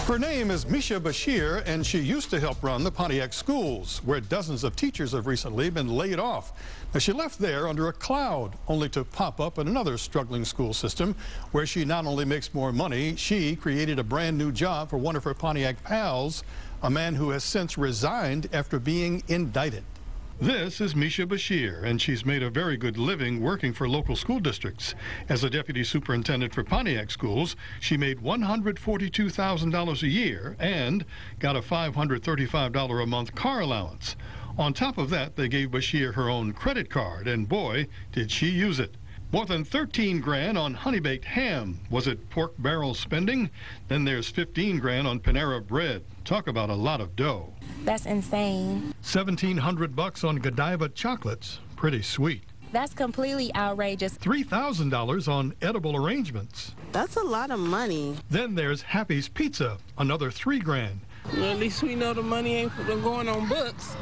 Her name is Misha Bashir, and she used to help run the Pontiac schools, where dozens of teachers have recently been laid off. Now, she left there under a cloud, only to pop up in another struggling school system, where she not only makes more money, she created a brand new job for one of her Pontiac pals, a man who has since resigned after being indicted. This is Misha Bashir, and she's made a very good living working for local school districts. As a deputy superintendent for Pontiac schools, she made $142,000 a year and got a $535 a month car allowance. On top of that, they gave Bashir her own credit card, and boy, did she use it. More than 13 grand on honey-baked ham. Was it pork barrel spending? Then there's 15 grand on Panera bread. Talk about a lot of dough. That's insane. 1,700 bucks on Godiva chocolates. Pretty sweet. That's completely outrageous. $3,000 on edible arrangements. That's a lot of money. Then there's Happy's Pizza, another 3 grand. Well, at least we know the money ain't going on books.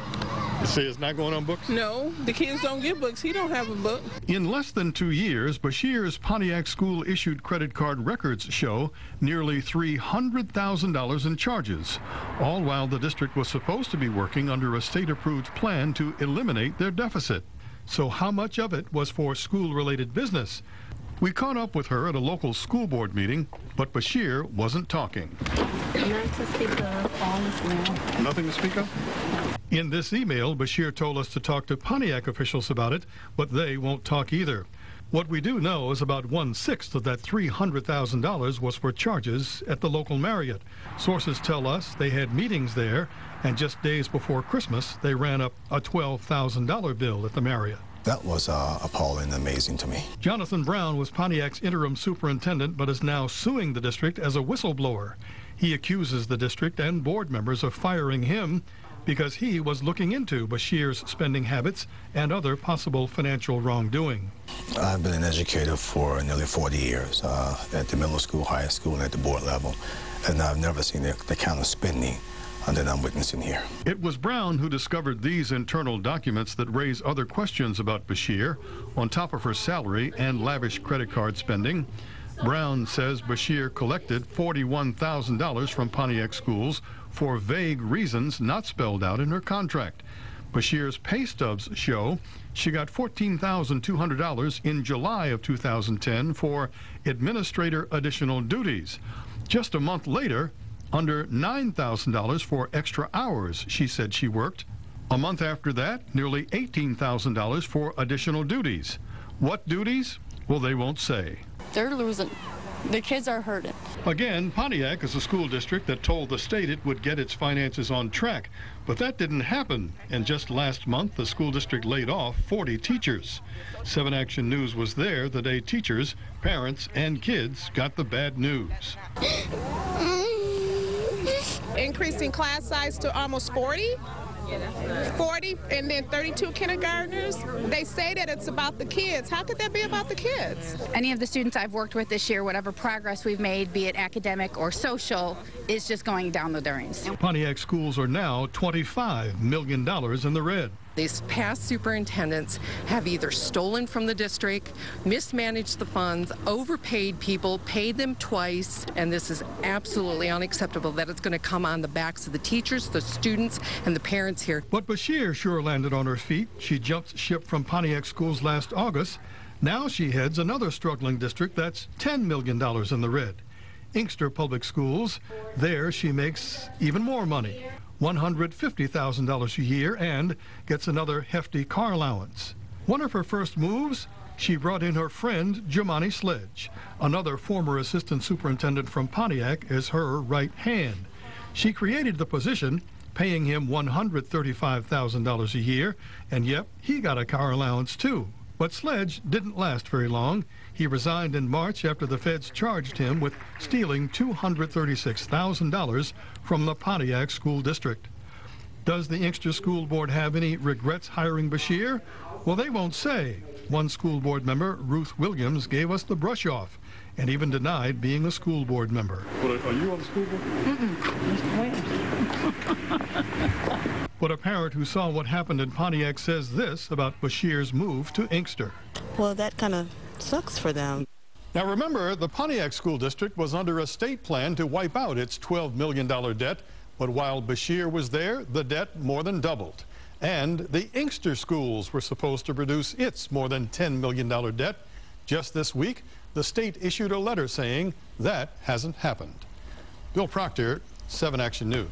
You say it's not going on books? No, the kids don't get books. He don't have a book. In less than 2 years, Bashir's Pontiac school-issued credit card records show nearly $300,000 in charges, all while the district was supposed to be working under a state-approved plan to eliminate their deficit. So how much of it was for school-related business? We caught up with her at a local school board meeting, but Bashir wasn't talking. Nothing to speak of? In this email, Bashir told us to talk to Pontiac officials about it, but they won't talk either. What we do know is about 1/6 of that $300,000 was for charges at the local Marriott. Sources tell us they had meetings there, and just days before Christmas, they ran up a $12,000 bill at the Marriott. That was appalling and amazing to me. Jonathan Brown was Pontiac's interim superintendent, but is now suing the district as a whistleblower. He accuses the district and board members of firing him because he was looking into Bashir's spending habits and other possible financial wrongdoing. I've been an educator for nearly 40 years at the middle school, high school, and at the board level, and I've never seen the kind of spending that I'm witnessing here. It was Brown who discovered these internal documents that raise other questions about Bashir, on top of her salary and lavish credit card spending. Brown says Bashir collected $41,000 from Pontiac schools for vague reasons not spelled out in her contract. Bashir's pay stubs show she got $14,200 in July of 2010 for administrator additional duties. Just a month later, under $9,000 for extra hours she said she worked. A month after that, nearly $18,000 for additional duties. What duties? Well, they won't say. They're losing. The kids are hurting. Again, Pontiac is a school district that told the state it would get its finances on track. But that didn't happen. And just last month, the school district laid off 40 teachers. 7 Action News was there the day teachers, parents, and kids got the bad news. Increasing class size to almost 40, and then 32 kindergartners. They say that it's about the kids. How could that be about the kids? Any of the students I've worked with this year, whatever progress we've made, be it academic or social, is just going down the drains. Pontiac schools are now $25 million in the red. These past superintendents have either stolen from the district, mismanaged the funds, overpaid people, paid them twice, and this is absolutely unacceptable that it's going to come on the backs of the teachers, the students, and the parents here. But Bashir sure landed on her feet. She jumped ship from Pontiac schools last August. Now she heads another struggling district that's $10 million in the red. Inkster Public Schools. There she makes even more money. $150,000 a year and gets another hefty car allowance. One of her first moves, she brought in her friend Jemani Sledge, another former assistant superintendent from Pontiac, as her right hand. She created the position, paying him $135,000 a year, and yep, he got a car allowance too. But Sledge didn't last very long. He resigned in March after the feds charged him with stealing $236,000 from the Pontiac School District. Does the Inkster School Board have any regrets hiring Bashir? Well, they won't say. One school board member, Ruth Williams, gave us the brush off and even denied being a school board member. Well, are you on the school board? But a parent who saw what happened in Pontiac says this about Bashir's move to Inkster. Well, that kind of sucks for them. Now remember, the Pontiac School District was under a state plan to wipe out its $12 million debt, but while Bashir was there, the debt more than doubled. And the Inkster schools were supposed to reduce its more than $10 million debt. Just this week, the state issued a letter saying that hasn't happened. Bill Proctor, 7 Action News.